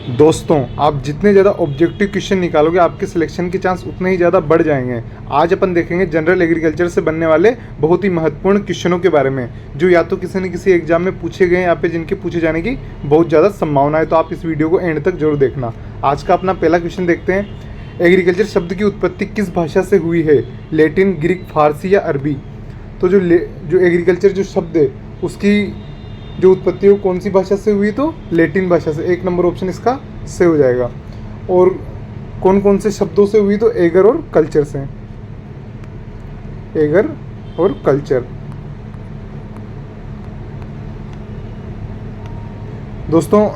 दोस्तों, आप जितने ज़्यादा ऑब्जेक्टिव क्वेश्चन निकालोगे आपके सिलेक्शन के चांस उतने ही ज़्यादा बढ़ जाएंगे। आज अपन देखेंगे जनरल एग्रीकल्चर से बनने वाले बहुत ही महत्वपूर्ण क्वेश्चनों के बारे में, जो या तो किसी न किसी एग्जाम में पूछे गए या फिर जिनके पूछे जाने की बहुत ज़्यादा संभावना है। तो आप इस वीडियो को एंड तक जरूर देखना। आज का अपना पहला क्वेश्चन देखते हैं। एग्रीकल्चर शब्द की उत्पत्ति किस भाषा से हुई है? लैटिन, ग्रीक, फारसी या अरबी? तो जो एग्रीकल्चर जो शब्द है उसकी जो उत्पत्ति है वो कौन सी भाषा से हुई? तो लैटिन भाषा से। एक नंबर ऑप्शन इसका से हो जाएगा। और कौन कौन से शब्दों से हुई? तो एगर और कल्चर से। एगर और कल्चर। दोस्तों,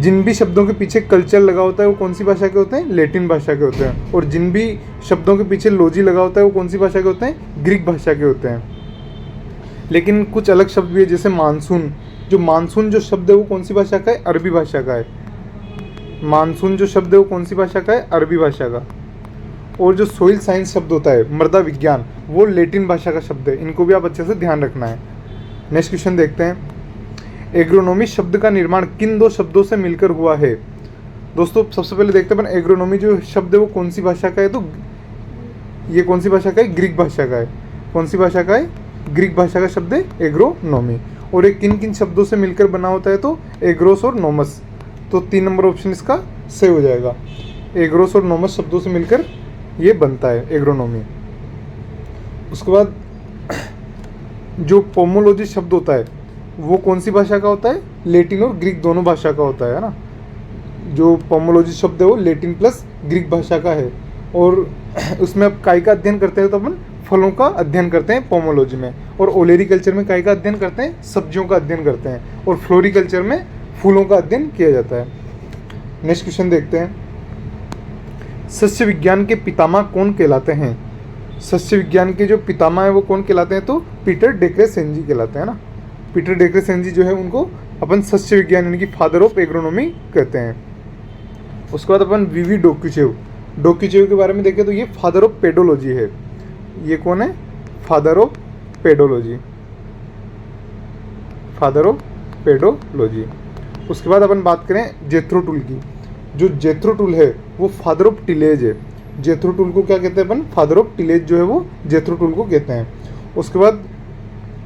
जिन भी शब्दों के पीछे कल्चर लगा होता है वो कौन सी भाषा के होते हैं? लैटिन भाषा के होते हैं। और जिन भी शब्दों के पीछे लॉजी लगा होता है वो कौन सी भाषा के होते हैं? ग्रीक भाषा के होते हैं। लेकिन कुछ अलग शब्द भी है, जैसे मानसून। जो मानसून जो शब्द है वो कौन सी भाषा का है? अरबी भाषा का है। मानसून जो शब्द है वो कौन सी भाषा का है? अरबी भाषा का। और जो सोइल साइंस शब्द होता है, मृदा विज्ञान, वो लैटिन भाषा का शब्द है। इनको भी आप अच्छे से ध्यान रखना है। नेक्स्ट क्वेश्चन देखते हैं। एग्रोनॉमी शब्द का निर्माण किन दो शब्दों से मिलकर हुआ है? दोस्तों, सबसे पहले देखते हैं अपन एग्रोनॉमी जो शब्द है वो कौन सी भाषा का है? तो ये कौन सी भाषा का है? ग्रीक भाषा का है। कौन सी भाषा का है? ग्रीक भाषा का शब्द है एग्रोनॉमी। और ये किन किन शब्दों से मिलकर बना होता है? तो एग्रोस और नोमस। तो 3 नंबर ऑप्शन इसका से हो जाएगा। एग्रोस और नोमस शब्दों से मिलकर ये बनता है एग्रोनॉमी। उसके बाद जो पोमोलॉजी शब्द होता है वो कौन सी भाषा का होता है? लैटिन और ग्रीक दोनों भाषा का होता है ना। जो पोमोलॉजी शब्द है वो लैटिन प्लस ग्रीक भाषा का है। और उसमें अब काय का अध्ययन करते हैं तो अपन फलों का अध्ययन करते हैं पोमोलॉजी में। और ओलेरीकल्चर में काय का अध्ययन करते हैं? सब्जियों का अध्ययन करते हैं। और फ्लोरीकल्चर में फूलों का अध्ययन किया जाता है। नेक्स्ट क्वेश्चन देखते हैं। सस्य विज्ञान के पितामह कौन कहलाते हैं? सस्य विज्ञान के जो पितामह है वो कौन कहलाते हैं? तो पीटर डेक्रेसेंजी कहलाते हैं ना। पीटर डेक्रेसेंजी जो है उनको अपन सस्य विज्ञान यानी कि फादर ऑफ एग्रोनॉमी कहते हैं। उसके बाद अपन वीवी डोक्यूचेव के बारे में देखें तो ये फादर ऑफ पेडोलॉजी है। ये कौन है? Father of pedology. Father of pedology. उसके बाद अपन बात करें जेथ्रो टूल की। जो जेथ्रो टूल है वो फादर ऑफ टिलेज है। जेथ्रो टूल को क्या कहते हैं अपन? फादर ऑफ टिलेज जो है वो जेथ्रो टूल को कहते हैं। उसके बाद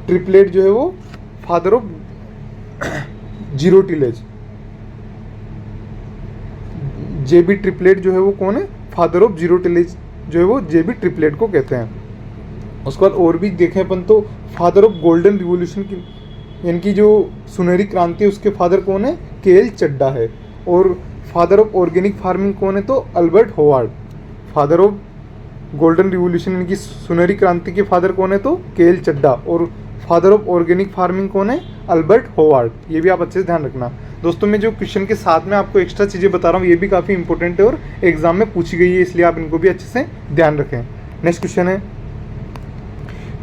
ट्रिपलेट जो है वो father of zero tillage. JB Triplett जो है वो कौन है? फादर ऑफ जीरो टिलेज जो है वो जेबी ट्रिपलेट को कहते हैं। उसके बाद और भी देखें अपन तो फादर ऑफ गोल्डन रिवॉल्यूशन की यानी कि जो सुनहरी क्रांति है उसके फादर कौन है? केएल चड्डा है। और फादर ऑफ ऑर्गेनिक फार्मिंग कौन है? तो Albert Howard. Father of golden revolution यानी कि सुनहरी क्रांति के फादर कौन है? तो केएल चड्डा। और फादर ऑफ ऑर्गेनिक फार्मिंग कौन है? Albert Howard. ये भी आप अच्छे से ध्यान रखना। दोस्तों, मैं जो क्वेश्चन के साथ में आपको एक्स्ट्रा चीज़ें बता रहा हूँ ये भी काफ़ी इंपॉर्टेंट है और एग्जाम में पूछी गई है, इसलिए आप इनको भी अच्छे से ध्यान रखें। नेक्स्ट क्वेश्चन है।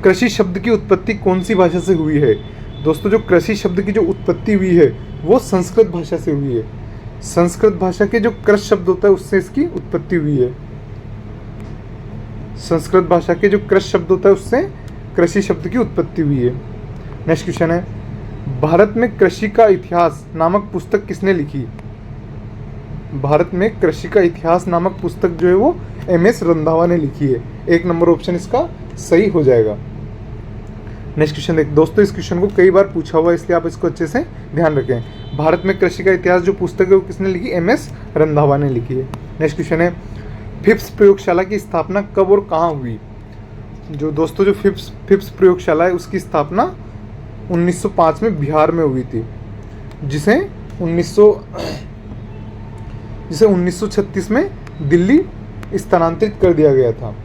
कृषि शब्द की उत्पत्ति कौन सी भाषा से हुई है? दोस्तों, जो कृषि शब्द की जो उत्पत्ति हुई है वो संस्कृत भाषा से हुई है। संस्कृत भाषा के जो कृष शब्द होता है उससे इसकी उत्पत्ति हुई है। संस्कृत भाषा के जो कृष शब्द होता है उससे कृषि शब्द की उत्पत्ति हुई है। नेक्स्ट क्वेश्चन है। भारत में कृषि का इतिहास नामक पुस्तक किसने लिखी? भारत में कृषि का इतिहास नामक पुस्तक जो है वो एमएस रंधावा ने लिखी है। 1 नंबर ऑप्शन इसका सही हो जाएगा। नेक्स्ट क्वेश्चन देख। दोस्तों, इस क्वेश्चन को कई बार पूछा हुआ है इसलिए आप इसको अच्छे से ध्यान रखें। भारत में कृषि का इतिहास जो पुस्तक है वो किसने लिखी? एमएस रंधावा ने लिखी है। नेक्स्ट क्वेश्चन है। फिप्स प्रयोगशाला की स्थापना कब और कहाँ हुई? जो दोस्तों जो फिप्स प्रयोगशाला है उसकी स्थापना 1905 में बिहार में हुई थी, जिसे 1936 में दिल्ली स्थानांतरित कर दिया गया था।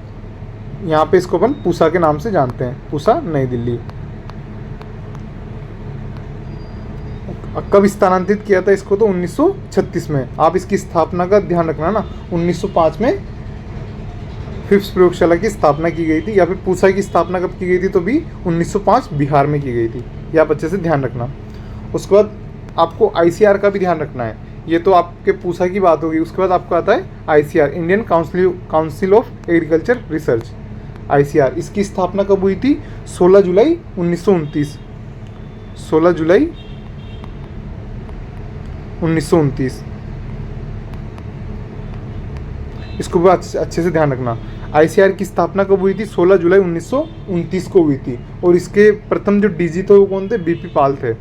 यहाँ पे इसको अपन पूसा के नाम से जानते हैं। पूसा, नई दिल्ली। कब स्थानांतरित किया था इसको? तो 1936 में। आप इसकी स्थापना का ध्यान रखना ना। 1905 में फिप्स प्रयोगशाला की स्थापना की गई थी, या फिर पूसा की स्थापना कब की गई थी? तो भी 1905 बिहार में की गई थी। ये आप अच्छे से ध्यान रखना। उसके बाद आपको आईसीआर का भी ध्यान रखना है। ये तो आपके पूसा की बात होगी। उसके बाद आपको आता है ICR, Indian council of agriculture research. ICR, इसकी स्थापना कब हुई थी? 16 जुलाई 1929। 16 जुलाई 1929। इसको भी अच्छे से ध्यान रखना। आईसीआर की स्थापना कब हुई थी? 16 जुलाई 1929 को हुई थी। और इसके प्रथम जो डीजी थे वो कौन थे? बीपी पाल थे।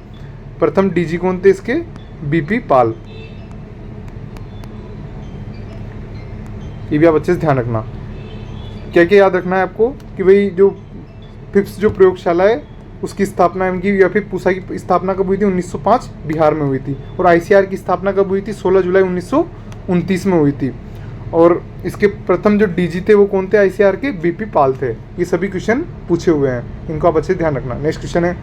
प्रथम डीजी कौन थे इसके? बीपी पाल। ये भी आप अच्छे से ध्यान रखना। क्या क्या याद रखना है आपको कि भाई जो फिफ्थ जो प्रयोगशाला है उसकी स्थापना इनकी, या फिर पूसा की स्थापना कब हुई थी? 1905 बिहार में हुई थी। और आईसीआर की स्थापना कब हुई थी? 16 जुलाई 1929 में हुई थी। और इसके प्रथम जो डीजी थे वो कौन थे आईसीआर के? बीपी पाल थे। ये सभी क्वेश्चन पूछे हुए हैं, इनको आप अच्छे से ध्यान रखना। नेक्स्ट क्वेश्चन है,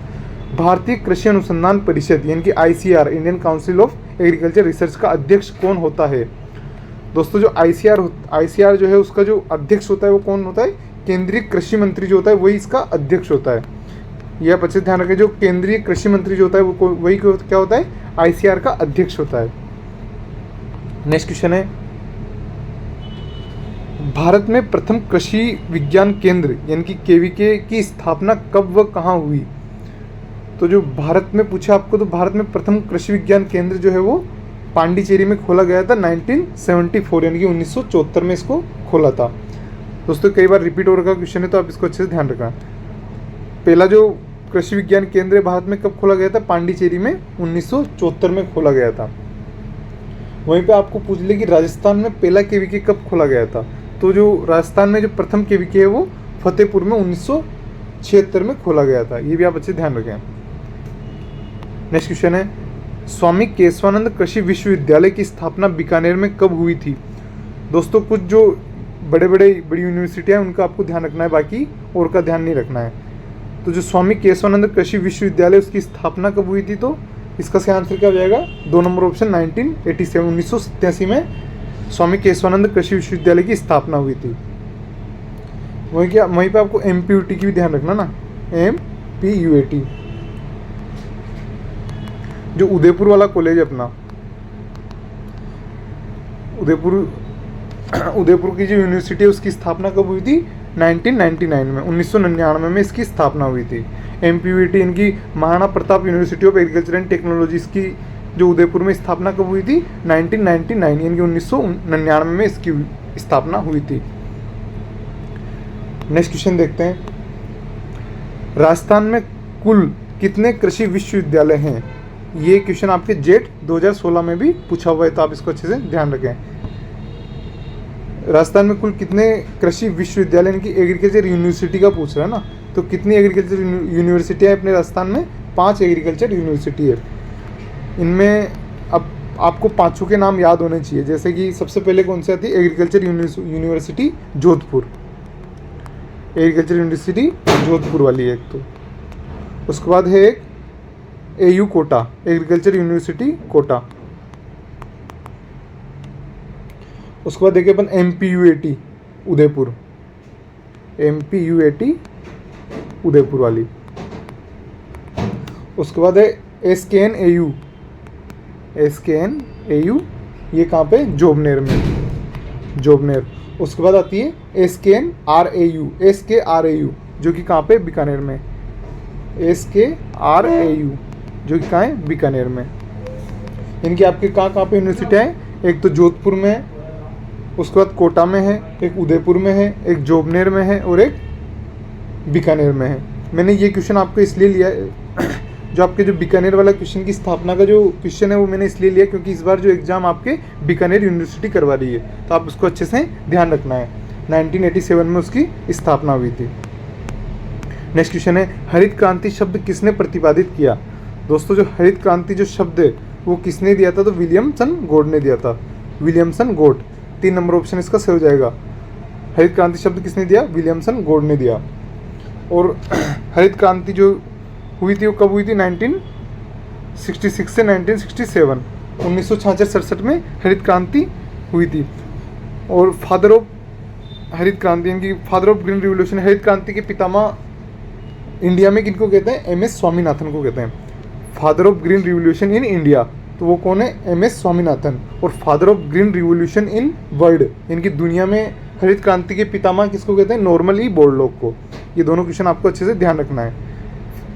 भारतीय कृषि अनुसंधान परिषद यानी कि ICR, Indian council of agriculture research का अध्यक्ष कौन होता है? दोस्तों जो आईसीआर जो है उसका जो अध्यक्ष होता है वो कौन होता है? केंद्रीय कृषि मंत्री जो होता है वही इसका अध्यक्ष होता है। ये आप अच्छे से ध्यान रखें, जो केंद्रीय कृषि मंत्री जो होता है वो वही क्या होता है? आईसीआर का अध्यक्ष होता है। नेक्स्ट क्वेश्चन है, भारत में प्रथम कृषि विज्ञान केंद्र यानी कि केवीके की स्थापना कब व कहाँ हुई? तो जो भारत में पूछा आपको, तो भारत में प्रथम कृषि विज्ञान केंद्र जो है वो पांडिचेरी में खोला गया था 1974 यानी कि 1974 में इसको खोला था। दोस्तों कई बार रिपीट हो रखा क्वेश्चन है तो आप इसको अच्छे से ध्यान रखना। पहला जो कृषि विज्ञान केंद्र भारत में कब खोला गया था? पांडिचेरी में 1974 में खोला गया था। वहीं पे आपको पूछ ले कि राजस्थान में पहला केवीके कब खोला गया था? तो जो राजस्थान में जो प्रथम केवीके है वो फतेहपुर में 1976 में खोला गया था। ये भी आप अच्छे ध्यान रखें। नेक्स्ट क्वेश्चन है, स्वामी केशवानंद कृषि विश्वविद्यालय की स्थापना बीकानेर में कब हुई थी? दोस्तों कुछ जो बड़ी यूनिवर्सिटियाँ हैं उनका आपको ध्यान रखना है, बाकी और का ध्यान नहीं रखना है। तो जो स्वामी केशवानंद कृषि विश्वविद्यालय उसकी स्थापना कब हुई थी? तो इसका सही आंसर क्या हो जाएगा? 2 नंबर ऑप्शन 1987 में स्वामी केशवानंद कृषि विश्वविद्यालय की स्थापना हुई थी। वहीं पे आपको एमपीयूटी की भी ध्यान रखना ना, एमपीयूटी जो उदयपुर वाला कॉलेज है अपना, उदयपुर की जो यूनिवर्सिटी है उसकी स्थापना कब हुई थी? 1999 में, 1999 में इसकी स्थापना हुई थी। एमपीयूटी इनकी Maharana Pratap university of agriculture and technologies की जो उदयपुर में स्थापना कब हुई थी? 1999 यानी कि 1999 में इसकी स्थापना हुई थी। नेक्स्ट क्वेश्चन देखते हैं, राजस्थान में कुल कितने कृषि विश्वविद्यालय हैं? ये क्वेश्चन आपके जेट 2016 में भी पूछा हुआ है, तो आप इसको अच्छे से ध्यान रखें। राजस्थान में कुल कितने कृषि विश्वविद्यालय यानी कि एग्रीकल्चर यूनिवर्सिटी का पूछ रहा है ना, तो कितनी एग्रीकल्चर यूनिवर्सिटियाँ अपने राजस्थान में? 5 एग्रीकल्चर यूनिवर्सिटी है। इनमें अब आपको पाँचों के नाम याद होने चाहिए, जैसे कि सबसे पहले कौन सी आती है? Agriculture university Jodhpur, agriculture university Jodhpur वाली है एक। तो उसके बाद है एक AU Kota, agriculture university Kota. उसके बाद देखिए अपन एमपीयूएटी उदयपुर, एमपीयूएटी उदयपुर वाली। उसके बाद है एसकेएनएयू, एसकेएनएयू ये कहाँ पे? जोबनेर में, जोबनेर। उसके बाद आती है एसकेएनआरएयू, एसकेआरएयू जो कि कहाँ पे? बीकानेर में, एसकेआरएयू जो कि कहाँ है? बीकानेर में। इनकी आपके कहाँ पे यूनिवर्सिटियाँ हैं? एक तो जोधपुर में है, उसके बाद कोटा में है, एक उदयपुर में है, एक जोबनेर में है और एक बीकानेर में है। मैंने ये क्वेश्चन आपको इसलिए लिया जो आपके जो बीकानेर वाला क्वेश्चन की स्थापना का जो क्वेश्चन है वो मैंने इसलिए लिया क्योंकि इस बार जो एग्ज़ाम आपके बीकानेर यूनिवर्सिटी करवा रही है, तो आप उसको अच्छे से ध्यान रखना है। 1987 में उसकी स्थापना हुई थी। नेक्स्ट क्वेश्चन है, हरित क्रांति शब्द किसने प्रतिपादित किया? दोस्तों जो हरित क्रांति जो शब्द है वो किसने दिया था? तो विलियमसन गोड ने दिया था, विलियमसन गोड। 3 नंबर ऑप्शन इसका सही हो जाएगा। हरित क्रांति शब्द किसने दिया? विलियमसन गोड ने दिया। और हरित क्रांति जो हुई थी वो कब हुई थी? 1966 से 1967, 1966-67 में हरित क्रांति हुई थी। और फादर ऑफ हरित क्रांति यानी कि फादर ऑफ ग्रीन रिवोल्यूशन, हरित क्रांति के पितामह इंडिया में किनको कहते हैं? एमएस स्वामीनाथन को कहते हैं। Father of green revolution in India, तो वो कौन है? एमएस स्वामीनाथन। और father of green revolution in world यानी कि दुनिया में हरित क्रांति के पितामह किसको कहते हैं? नॉर्मली बोरलॉग को। ये दोनों क्वेश्चन आपको अच्छे से ध्यान रखना है।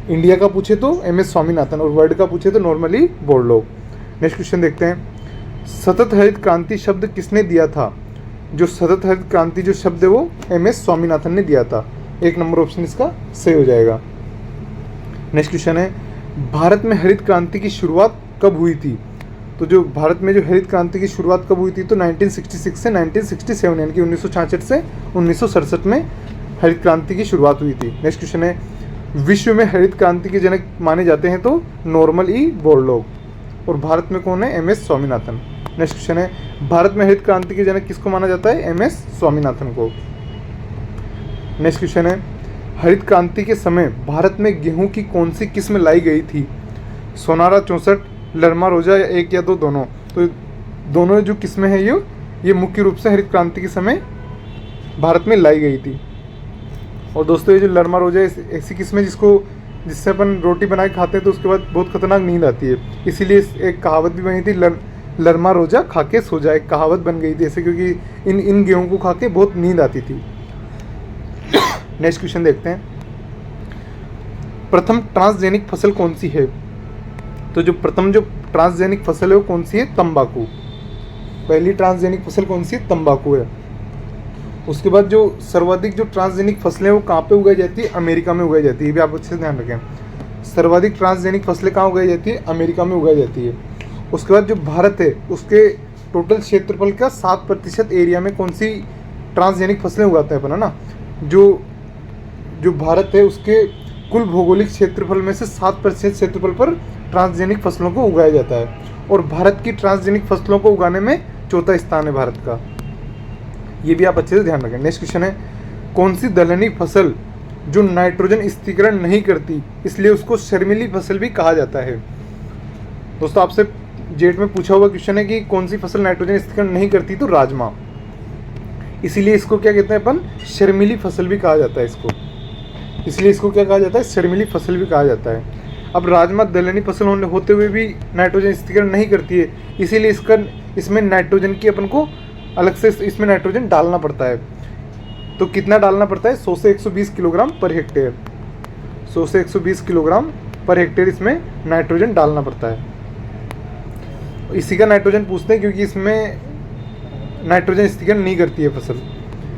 इंडिया का पूछे तो एमएस स्वामीनाथन और वर्ल्ड का पूछे तो नॉर्मली बोरलॉग। नेक्स्ट क्वेश्चन देखते हैं, सतत हरित क्रांति शब्द किसने दिया था? जो सतत हरित क्रांति जो शब्द है वो MS स्वामीनाथन ने दिया था। 1 नंबर ऑप्शन इसका सही हो जाएगा। नेक्स्ट क्वेश्चन है, भारत में हरित क्रांति की शुरुआत कब हुई थी? तो जो भारत में जो हरित क्रांति की शुरुआत कब हुई थी, तो 1966 से 1967 यानी कि 1966 से 1967 में हरित क्रांति की शुरुआत हुई थी। नेक्स्ट क्वेश्चन है, विश्व में हरित क्रांति के जनक माने जाते हैं तो नॉर्मन ई बोरलॉग और भारत में कौन है? MS स्वामीनाथन। नेक्स्ट क्वेश्चन है, भारत में हरित क्रांति के जनक किसको माना जाता है? MS स्वामीनाथन को। नेक्स्ट क्वेश्चन है, हरित क्रांति के समय भारत में गेहूं की कौन सी किस्म लाई गई थी? सोनारा 64, लरमा रोजा या 1 या 2 दोनों? तो दोनों जो किस्में हैं ये मुख्य रूप से हरित क्रांति के समय भारत में लाई गई थी। और दोस्तों ये जो लरमा रोजा ऐसी किस्म है जिससे अपन रोटी बना के खाते हैं तो उसके बाद बहुत खतरनाक नींद आती है, इसीलिए एक कहावत भी बनी थी, लरमा रोजा खा के सो जा, एक कहावत बन गई थी ऐसे, क्योंकि इन गेहूं को खा के बहुत नींद आती थी। नेक्स्ट क्वेश्चन देखते हैं, प्रथम ट्रांसजेनिक फसल कौन सी है? तो जो प्रथम जो ट्रांसजेनिक फसल है वो कौन सी है? तंबाकू। पहली ट्रांसजेनिक फसल कौन सी है? तंबाकू है। उसके बाद जो सर्वाधिक जो ट्रांसजेनिक फसलें वो कहाँ पे उगाई जाती है? अमेरिका में उगाई जाती है। ये भी आप अच्छे से ध्यान रखें, सर्वाधिक ट्रांसजेनिक फसलें कहाँ उगाई जाती है? अमेरिका में उगाई जाती है। उसके बाद जो भारत है उसके टोटल क्षेत्रफल का 7% एरिया में कौन सी ट्रांसजेनिक फसलें उगाते हैं अपन, है ना? जो भारत है उसके कुल भौगोलिक क्षेत्रफल में से 7% क्षेत्रफल पर ट्रांसजेनिक फसलों को उगाया जाता है और भारत की ट्रांसजेनिक फसलों को उगाने में 4था स्थान है भारत का। ये भी आप अच्छे से ध्यान रखें। नेक्स्ट क्वेश्चन है, कौन सी दलहनी फसल जो नाइट्रोजन स्थिरीकरण नहीं करती इसलिए उसको शर्मीली फसल भी कहा जाता है? दोस्तों आपसे जेट में पूछा हुआ क्वेश्चन है कि कौन सी फसल नाइट्रोजन स्थिरीकरण नहीं करती, तो राजमा, इसीलिए इसको क्या कहते हैं अपन? शर्मीली फसल भी कहा जाता है इसको, इसलिए इसको क्या कहा जाता है? शर्मीली फसल भी कहा जाता है। अब राजमा दलहनी फसल होते हुए भी नाइट्रोजन स्थिरीकरण नहीं करती है, इसीलिए इसमें नाइट्रोजन की अपन को अलग से इसमें नाइट्रोजन डालना पड़ता है। तो कितना डालना पड़ता है? 100 से 120 किलोग्राम पर हेक्टेयर, 100 से 120 किलोग्राम पर हेक्टेयर इसमें नाइट्रोजन डालना पड़ता है। इसी का नाइट्रोजन पूछते हैं क्योंकि इसमें नाइट्रोजन स्थिरीकरण नहीं करती है फसल।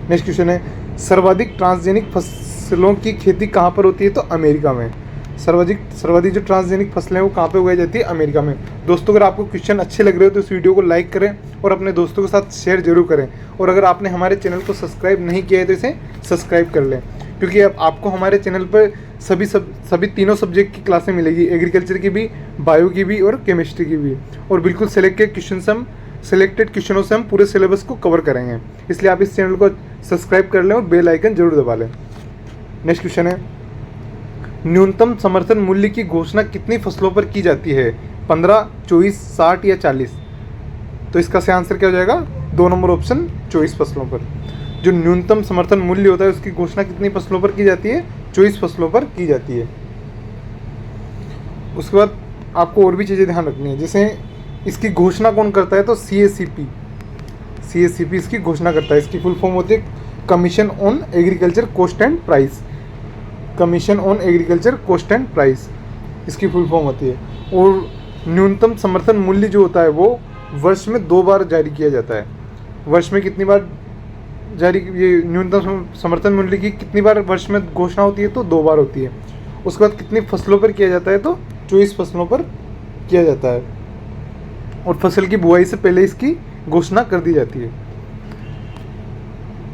नेक्स्ट क्वेश्चन है, सर्वाधिक ट्रांसजेनिक फसलों की खेती कहाँ पर होती है? तो अमेरिका में। सर्वाधिक जो ट्रांसजेनिक फसलें हैं वो कहाँ पे उगाई जाती है? अमेरिका में। दोस्तों अगर आपको क्वेश्चन अच्छे लग रहे हो तो इस वीडियो को लाइक करें और अपने दोस्तों के साथ शेयर जरूर करें। और अगर आपने हमारे चैनल को सब्सक्राइब नहीं किया है तो इसे सब्सक्राइब कर लें, क्योंकि अब आपको हमारे चैनल पर सभी तीनों सब्जेक्ट की क्लासें मिलेगी, एग्रीकल्चर की भी, बायो की भी और केमिस्ट्री की भी। और बिल्कुल सिलेक्टेड क्वेश्चनों से हम पूरे सिलेबस को कवर करेंगे, इसलिए आप इस चैनल को सब्सक्राइब कर लें और बेल आइकन जरूर दबा लें। नेक्स्ट क्वेश्चन है, न्यूनतम समर्थन मूल्य की घोषणा कितनी फसलों पर की जाती है? 15, 24, 60 या 40? तो इसका सही आंसर क्या हो जाएगा? 2 नंबर ऑप्शन, 24 फसलों पर। जो न्यूनतम समर्थन मूल्य होता है उसकी घोषणा कितनी फसलों पर की जाती है? 24 फसलों पर की जाती है। उसके बाद आपको और भी चीज़ें ध्यान रखनी है, जैसे इसकी घोषणा कौन करता है? तो CACP इसकी घोषणा करता है। इसकी फुल फॉर्म होती है commission on agriculture cost and price, commission on agriculture cost and price इसकी फुल फॉर्म होती है। और न्यूनतम समर्थन मूल्य जो होता है वो वर्ष में 2 बार जारी किया जाता है। वर्ष में कितनी बार ये न्यूनतम समर्थन मूल्य की कितनी बार वर्ष में घोषणा होती है? तो 2 बार होती है। उसके बाद कितनी फसलों पर किया जाता है? तो 24 फसलों पर किया जाता है और फसल की बुआई से पहले इसकी घोषणा कर दी जाती है।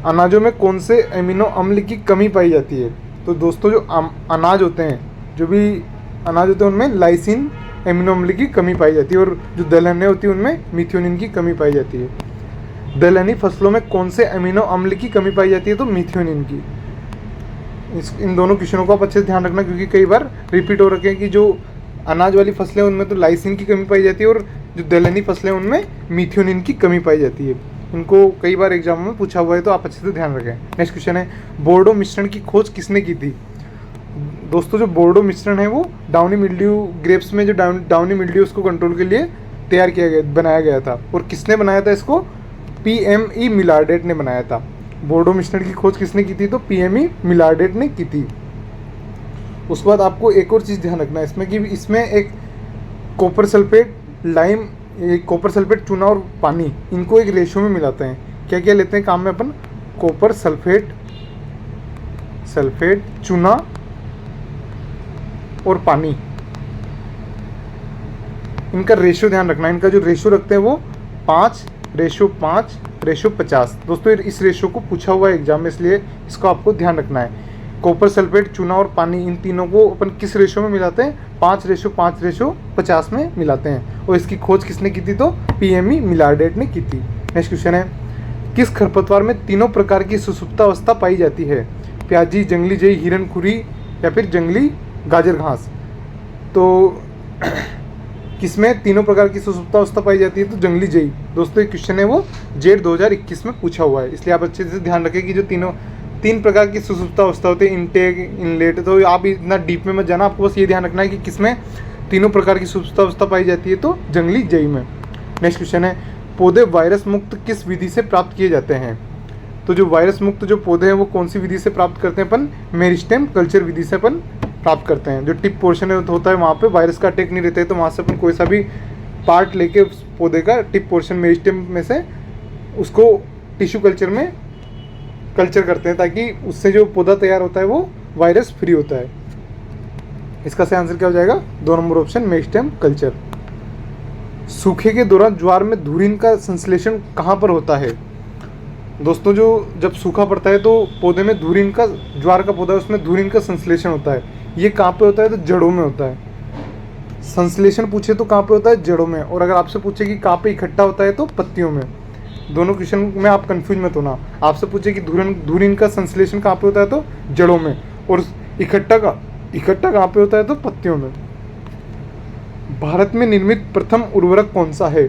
अनाजों में कौन से एमिनो अम्ल की कमी पाई जाती है? तो दोस्तों जो अनाज होते हैं, जो भी अनाज होते हैं उनमें लाइसिन एमिनो अम्ल की कमी पाई जाती है और जो दलहनें होती हैं उनमें मिथ्योनिन की कमी पाई जाती है। दलहनी फसलों में कौन से एमिनो अम्ल की कमी पाई जाती है? तो मिथ्योनिन की। इन दोनों क्वेश्चनों को आप अच्छे से ध्यान रखना, क्योंकि कई बार रिपीट हो रखे हैं कि जो अनाज वाली फसलें उनमें तो लाइसिन की कमी पाई जाती है और जो दलहनी फसलें उनमें मिथ्योनिन की कमी पाई जाती है। इनको कई बार एग्जाम में पूछा हुआ है, तो आप अच्छे से ध्यान रखें। नेक्स्ट क्वेश्चन है, बोर्डो मिश्रण की खोज किसने की थी? दोस्तों जो बोर्डो मिश्रण है वो डाउनी मिल्ड्यू ग्रेप्स में जो डाउनी मिल्ड्यू उसको कंट्रोल के लिए बनाया गया था। और किसने बनाया था इसको? PME मिलार्डेट ने बनाया था। बोर्डो मिश्रण की खोज किसने की थी? तो PME मिलार्डेट ने की थी। उसके बाद आपको एक और चीज़ ध्यान रखना है इसमें कि इसमें एक copper sulphate, lime, copper sulphate, चूना और पानी, इनको एक रेशियो में मिलाते हैं। क्या क्या लेते हैं काम में अपन? कॉपर सल्फेट, चूना और पानी। इनका रेशियो ध्यान रखना, इनका जो रेशियो रखते हैं वो 5:5:50। दोस्तों इस रेशियो को पूछा हुआ है एग्जाम में, इसलिए इसको आपको ध्यान रखना है। कॉपर सल्फेट, चूना और पानी, इन तीनों को अपन किस रेशियो में मिलाते हैं? 5:5:50 में मिलाते हैं। और इसकी खोज किसने की थी? तो पीएमई मिलार्डेट ने की थी। नेक्स्ट क्वेश्चन है, किस खरपतवार में तीनों प्रकार की सुसुप्तावस्था पाई जाती है? प्याजी, जंगली जई, हिरणखुरी या फिर जंगली गाजर घास। तो किसमें तीनों प्रकार की सुसुप्तावस्था पाई जाती है? तो जंगली जई। दोस्तों ये क्वेश्चन है वो जेट 2021 में पूछा हुआ है, इसलिए आप अच्छे से ध्यान रखें कि जो तीन प्रकार की सुसुप्तावस्था होती है, इनटेक, इनलेट। तो आप इतना डीप में मत जाना, आपको बस ये ध्यान रखना है कि किसमें तीनों प्रकार की सुसुप्तावस्था पाई जाती है? तो जंगली जई में। नेक्स्ट क्वेश्चन है, पौधे वायरस मुक्त किस विधि से प्राप्त किए जाते हैं? तो जो वायरस मुक्त जो पौधे हैं वो कौन सी विधि से प्राप्त करते हैं? अपन मेरिस्टेम कल्चर विधि से अपन प्राप्त करते हैं। जो टिप पोर्शन होता है वहाँ पे वायरस का अटैक नहीं रहता है, तो वहाँ से अपन कोई सा भी पार्ट लेके उस पौधे का टिप पोर्शन मेरिस्टेम में से उसको टिश्यू कल्चर में कल्चर करते हैं, ताकि उससे जो पौधा तैयार होता है वो वायरस फ्री होता है। इसका सही आंसर क्या हो जाएगा? 2 नंबर ऑप्शन, मेरिस्टेम कल्चर। सूखे के दौरान ज्वार में धुरीन का संश्लेषण कहाँ पर होता है? दोस्तों जब सूखा पड़ता है तो पौधे में धुरीन का, ज्वार का पौधा है उसमें धुरीन का संश्लेषण होता है। ये कहाँ पे होता है? तो जड़ों में होता है। संश्लेषण पूछे तो कहाँ पे होता है? जड़ों में। और अगर आपसे पूछे कि कहाँ पे इकट्ठा होता है तो पत्तियों में। दोनों क्वेश्चन में आप कंफ्यूज मत होना। आपसे पूछे कि धुरीन का संश्लेषण कहाँ पे होता है? तो जड़ों में। और इकट्ठा कहाँ पे होता है? तो पत्तियों में। भारत में निर्मित प्रथम उर्वरक कौन सा है?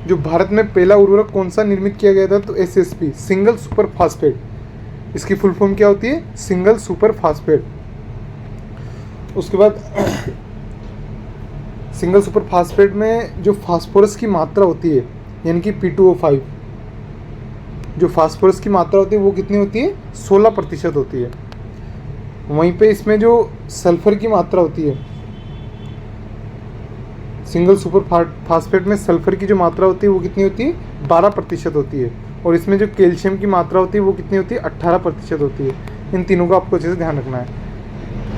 जो भारत में पहला उर्वरक कौन सा निर्मित किया गया था? तो एसएसपी, सिंगल सुपर फास्फेट। इसकी फुल फॉर्म क्या होती है? Single super phosphate. उसके बाद सिंगल सुपर फास्फेट में जो फास्फोरस की मात्रा होती है, यानी कि P2O5, जो फास्फोरस की मात्रा होती है वो कितनी होती है? 16% होती है। वहीं पे इसमें जो सल्फर की मात्रा होती है, सिंगल सुपर फास्फेट में सल्फर की जो मात्रा होती है वो कितनी होती है? 12% होती है। और इसमें जो कैल्शियम की मात्रा होती है वो कितनी होती है? 18% होती है। इन तीनों को आपको अच्छे से ध्यान रखना है।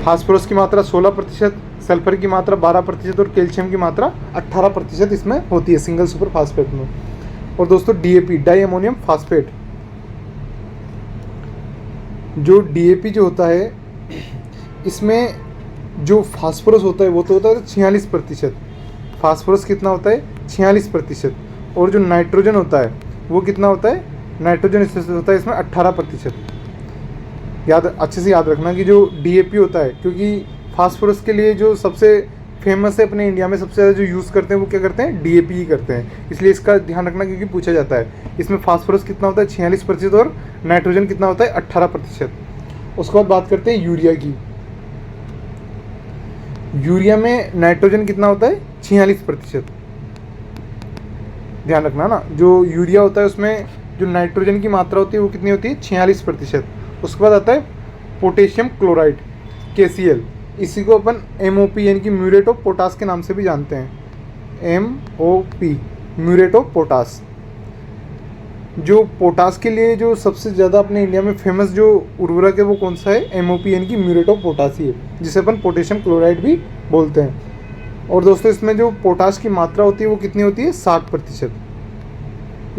फास्फोरस की मात्रा 16%, सल्फर की मात्रा 12% और कैल्शियम की मात्रा 18% इसमें होती है सिंगल सुपर फास्फेट में। और दोस्तों DAP, डाई अमोनियम फास्फेट, जो DAP जो होता है इसमें जो फास्फोरस होता है वो तो होता है 46%। फास्फोरस कितना होता है? 46%। और जो नाइट्रोजन होता है वो कितना होता है? नाइट्रोजन होता है इसमें 18%। अच्छे से याद रखना कि जो DAP होता है, क्योंकि फास्फोरस के लिए जो सबसे फेमस है अपने इंडिया में, सबसे ज़्यादा जो यूज़ करते हैं वो क्या करते हैं? DAP ही करते हैं। इसलिए इसका ध्यान रखना, क्योंकि पूछा जाता है। इसमें फास्फोरस कितना होता है? 46% और नाइट्रोजन कितना होता है? 18%। उसके बाद बात करते हैं यूरिया की। यूरिया में नाइट्रोजन कितना होता है? 46%। ध्यान रखना ना, जो यूरिया होता है उसमें जो नाइट्रोजन की मात्रा होती है वो कितनी होती है? 46%। उसके बाद आता है पोटेशियम क्लोराइड, KCl। इसी को अपन MOP यानी कि म्यूरेट ऑफ पोटास के नाम से भी जानते हैं। MOP, muriate of potash. जो पोटास के लिए जो सबसे ज़्यादा अपने इंडिया में फेमस जो उर्वरक है वो कौन सा है? MOP यानी कि म्यूरेट ऑफ पोटास ही है, जिसे अपन पोटेशियम क्लोराइड भी बोलते हैं। और दोस्तों इसमें जो पोटाश की मात्रा होती है वो कितनी होती है? 60%।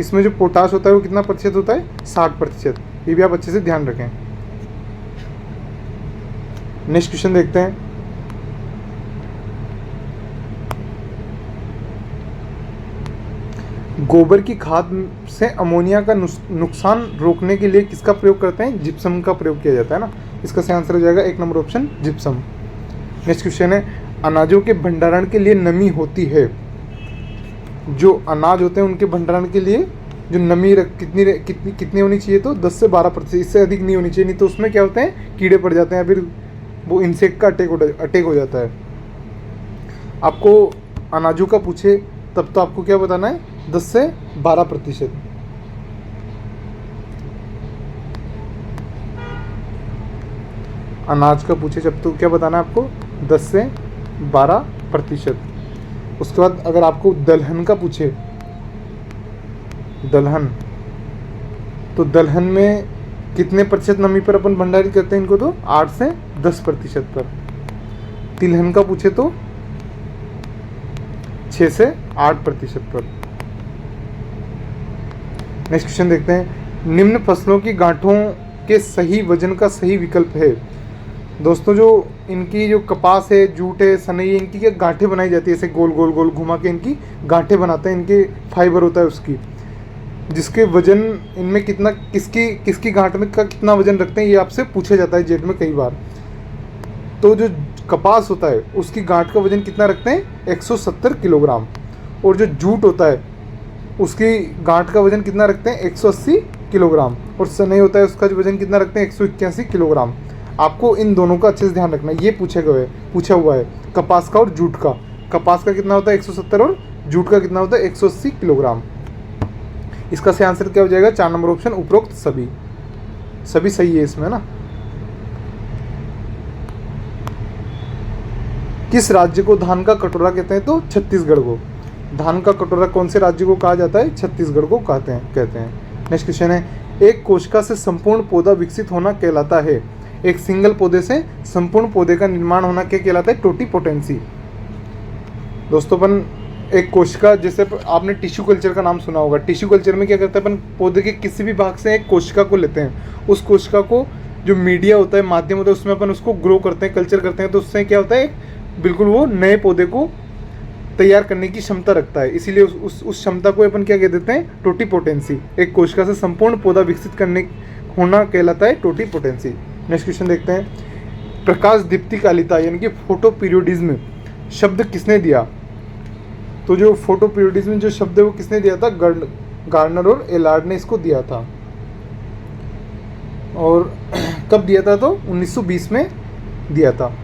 इसमें जो पोटाश होता है वो कितना प्रतिशत होता है? 60%। ये भी आप अच्छे से ध्यान रखें। नेक्स्ट क्वेश्चन देखते हैं। गोबर की खाद से अमोनिया का नुकसान रोकने के लिए किसका प्रयोग करते हैं? जिप्सम का प्रयोग किया जाता है ना। इसका सही आंसर हो जाएगा 1 number option, gypsum. Next question है, अनाजों के भंडारण के लिए नमी होती है। जो अनाज होते हैं उनके भंडारण के लिए जो नमी कितनी होनी चाहिए? तो 10 से 12%। इससे अधिक नहीं होनी चाहिए, नहीं तो उसमें क्या होते हैं? कीड़े पड़ जाते हैं, फिर वो इंसेक्ट का अटैक हो जाता है। आपको अनाजों का पूछे तब तो आपको क्या बताना है? 10 से 12%। अनाज का पूछे जब तो क्या बताना है आपको? 10 से 12%। उसके बाद अगर आपको दलहन का पूछे, दलहन तो दलहन में कितने प्रतिशत नमी पर अपन भंडारित करते हैं इनको? तो 8 से 10% पर। तिलहन का पूछे तो 6 से 8% पर। नेक्स्ट क्वेश्चन देखते हैं, निम्न फसलों की गांठों के सही वजन का सही विकल्प है। दोस्तों जो इनकी जो कपास है, जूट है, सनई है, इनकी क्या गांठें बनाई जाती है, ऐसे गोल गोल गोल घुमा के इनकी गांठें बनाते हैं, इनके फाइबर होता है उसकी, जिसके वजन इनमें कितना, किसकी गांठ में का कितना वजन रखते हैं, ये आपसे पूछा जाता है जेट में कई बार। तो जो कपास होता है उसकी गांठ का वजन कितना रखते हैं? 170 किलोग्राम। और जो जूट होता है उसकी गांठ का वजन कितना रखते हैं? 180 किलोग्राम। और सनई होता है उसका जो वजन कितना रखते हैं? 181 किलोग्राम। आपको इन दोनों का अच्छे से ध्यान रखना है, ये पूछा हुआ है कपास का और जूट का। कपास का कितना होता है? 170, और जूट का कितना होता है? 180 किलोग्राम। इसका सही आंसर क्या हो जाएगा? 4 नंबर ऑप्शन, उपरोक्त सभी सही है इसमें ना। किस राज्य को धान का कटोरा कहते हैं? तो छत्तीसगढ़ को। धान का कटोरा कौन से राज्य को कहा जाता है? छत्तीसगढ़ को कहते हैं। नेक्स्ट क्वेश्चन है, एक कोशिका से संपूर्ण पौधा विकसित होना कहलाता है। एक सिंगल पौधे से संपूर्ण पौधे का निर्माण होना क्या कहलाता है? टोटीपोटेंसी। दोस्तों अपन एक कोशिका, जैसे आपने टिश्यू कल्चर का नाम सुना होगा। टिश्यू कल्चर में क्या करते हैं अपन? पौधे के किसी भी भाग से एक कोशिका को लेते हैं, उस कोशिका को जो मीडिया होता है, माध्यम होता है, उसमें अपन उसको ग्रो करते हैं, कल्चर करते हैं, तो उससे क्या होता है? बिल्कुल वो नए पौधे को तैयार करने की क्षमता रखता है, इसीलिए उस क्षमता को अपन क्या कह देते हैं? टोटीपोटेंसी। एक कोशिका से संपूर्ण पौधा विकसित करने होना कहलाता है टोटीपोटेंसी। नेक्स्ट क्वेश्चन देखते हैं, प्रकाश दीप्तिकालिता यानी कि फोटो पीरियोडिज्म शब्द किसने दिया? तो जो फोटो पीरियोडिज्म जो शब्द है वो किसने दिया था? गार्डनर और एलार्ड ने इसको दिया था। और कब दिया था? तो 1920 में दिया था।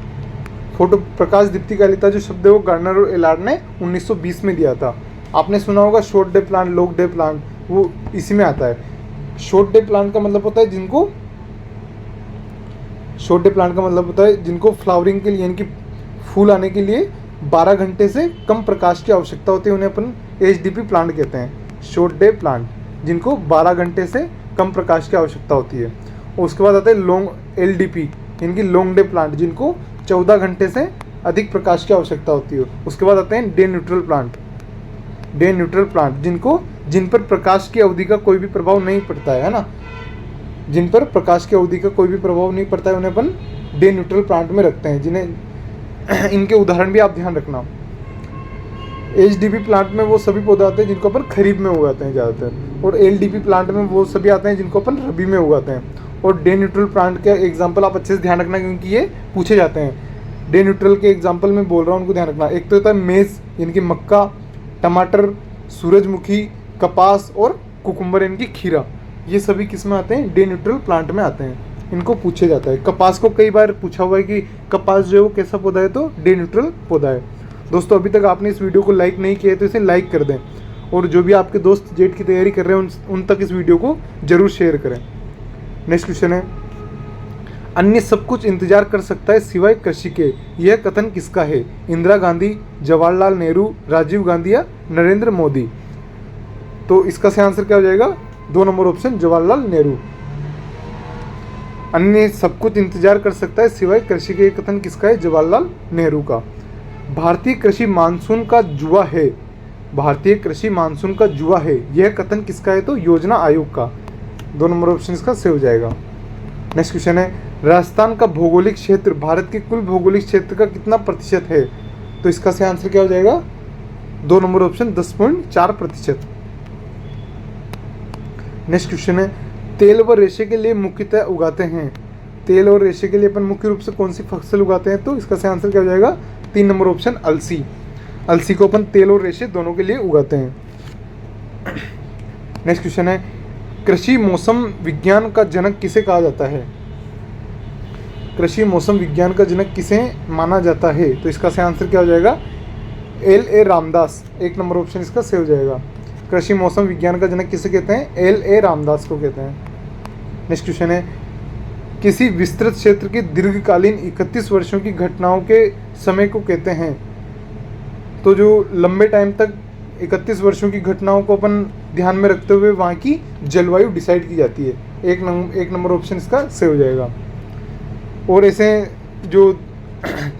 फोटो प्रकाश दीप्तिकालिता जो शब्द है वो गार्डनर और एलार्ड ने 1920 में दिया था। आपने सुना होगा short day plant, long day plant, वो इसी में आता है। शॉर्ट डे प्लांट का मतलब होता है जिनको फ्लावरिंग के लिए यानी कि फूल आने के लिए 12 घंटे से कम प्रकाश की आवश्यकता होती है, उन्हें अपन HDP प्लांट कहते हैं। शॉर्ट डे प्लांट जिनको 12 घंटे से कम प्रकाश की आवश्यकता होती है। और उसके बाद आता है लॉन्ग LDP यानी कि लॉन्ग डे प्लांट जिनको 14 घंटे से अधिक प्रकाश की आवश्यकता होती है। उसके बाद आते हैं डे न्यूट्रल प्लांट जिन पर प्रकाश की अवधि का कोई भी प्रभाव नहीं पड़ता है ना, जिन पर प्रकाश की अवधि का कोई भी प्रभाव नहीं पड़ता है उन्हें अपन डे न्यूट्रल प्लांट में रखते हैं, जिन्हें इनके उदाहरण भी आप ध्यान रखना। HDP प्लांट में वो सभी पौधे आते हैं जिनको अपन खरीफ में उगाते हैं ज़्यादातर, और LDP प्लांट में वो सभी आते हैं जिनको अपन रबी में उगाते हैं। और डे न्यूट्रल प्लांट के एग्जाम्पल आप अच्छे से ध्यान रखना क्योंकि ये पूछे जाते हैं। डे न्यूट्रल के एग्जाम्पल में बोल रहा हूँ, उनको ध्यान रखना। एक तो होता है मेज़ यानी कि मक्का, टमाटर, सूरजमुखी, कपास और कुकुम्बर यानी कि खीरा। ये सभी किस में आते हैं? डे न्यूट्रल प्लांट में आते हैं, इनको पूछे जाता है। कपास को कई बार पूछा हुआ है कि कपास जो है वो कैसा पौधा है, तो डे न्यूट्रल पौधा है। दोस्तों अभी तक आपने इस वीडियो को लाइक नहीं किया है तो इसे लाइक कर दें, और जो भी आपके दोस्त जेट की तैयारी कर रहे हैं उन तक इस वीडियो को जरूर शेयर करें। नेक्स्ट क्वेश्चन है, अन्य सब कुछ इंतजार कर सकता है सिवाय कृषि के, यह कथन किसका है? इंदिरा गांधी, जवाहरलाल नेहरू, राजीव गांधी या नरेंद्र मोदी? तो इसका सही आंसर क्या हो जाएगा? 2 नंबर ऑप्शन, जवाहरलाल नेहरू। अन्य सब कुछ इंतजार कर सकता है सिवाय कृषि के, कथन किसका है? जवाहरलाल नेहरू का। भारतीय कृषि मानसून का जुआ है, यह कथन किसका है? तो योजना आयोग का। 2 नंबर ऑप्शन इसका सही हो जाएगा। नेक्स्ट क्वेश्चन है, राजस्थान का भौगोलिक क्षेत्र भारत के कुल भौगोलिक क्षेत्र का कितना प्रतिशत है? तो इसका सही आंसर क्या हो जाएगा? 2 नंबर ऑप्शन, 10.4%। नेक्स्ट क्वेश्चन है, तेल व रेशे के लिए मुख्यतः उगाते हैं। तेल और रेशे के लिए अपन मुख्य रूप से कौन सी फसल उगाते हैं? तो इसका सही आंसर क्या हो जाएगा? 3 नंबर ऑप्शन, अलसी को अपन तेल और रेशे दोनों के लिए उगाते हैं। नेक्स्ट क्वेश्चन है, कृषि मौसम विज्ञान का जनक किसे कहा जाता है? कृषि मौसम विज्ञान का जनक किसे माना जाता है? तो इसका सही आंसर क्या हो जाएगा? LA रामदास। 1 नंबर ऑप्शन इसका सही हो जाएगा। कृषि मौसम विज्ञान का जनक किसे कहते हैं? LA रामदास को कहते हैं। नेक्स्ट क्वेश्चन है, किसी विस्तृत क्षेत्र की दीर्घकालीन 31 वर्षों की घटनाओं के समय को कहते हैं। तो जो लंबे टाइम तक 31 वर्षों की घटनाओं को अपन ध्यान में रखते हुए वहाँ की जलवायु डिसाइड की जाती है। एक नंबर ऑप्शन इसका सही हो जाएगा। और ऐसे जो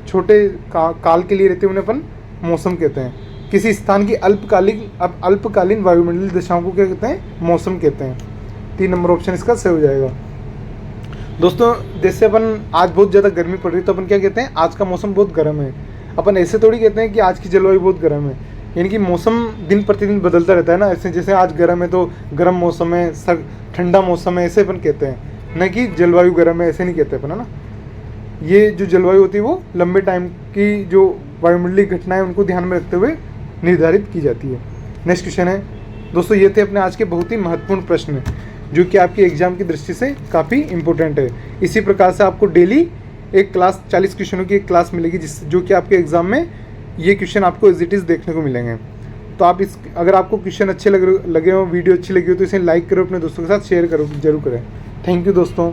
छोटे काल के लिए रहते हैं उन्हें अपन मौसम कहते हैं। किसी स्थान की अल्पकालीन वायुमंडलीय दशाओं को क्या कहते हैं? मौसम कहते हैं। 3 नंबर ऑप्शन इसका सही हो जाएगा। दोस्तों जैसे अपन आज बहुत ज़्यादा गर्मी पड़ रही है तो अपन क्या कहते हैं? आज का मौसम बहुत गर्म है। अपन ऐसे थोड़ी कहते हैं कि आज की जलवायु बहुत गर्म है, यानी कि मौसम दिन प्रतिदिन बदलता रहता है ना। ऐसे जैसे आज गर्म है तो गर्म मौसम है, ठंडा मौसम है, ऐसे अपन कहते हैं, न कि जलवायु गर्म है, ऐसे नहीं कहते अपन, है ना। ये जो जलवायु होती है वो लंबे टाइम की जो वायुमंडलीय घटनाएं उनको ध्यान में रखते हुए निर्धारित की जाती है। नेक्स्ट क्वेश्चन है दोस्तों, ये थे अपने आज के बहुत ही महत्वपूर्ण प्रश्न जो कि आपके एग्जाम की दृष्टि से काफ़ी इंपॉर्टेंट है। इसी प्रकार से आपको डेली एक क्लास 40 क्वेश्चनों की एक क्लास मिलेगी जो कि आपके एग्जाम में ये क्वेश्चन आपको एज इट इज़ देखने को मिलेंगे। तो आप अगर आपको क्वेश्चन अच्छे लगे हो, वीडियो अच्छी लगी हो, तो इसे लाइक करो, अपने दोस्तों के साथ शेयर करो, जरूर करें। थैंक यू दोस्तों।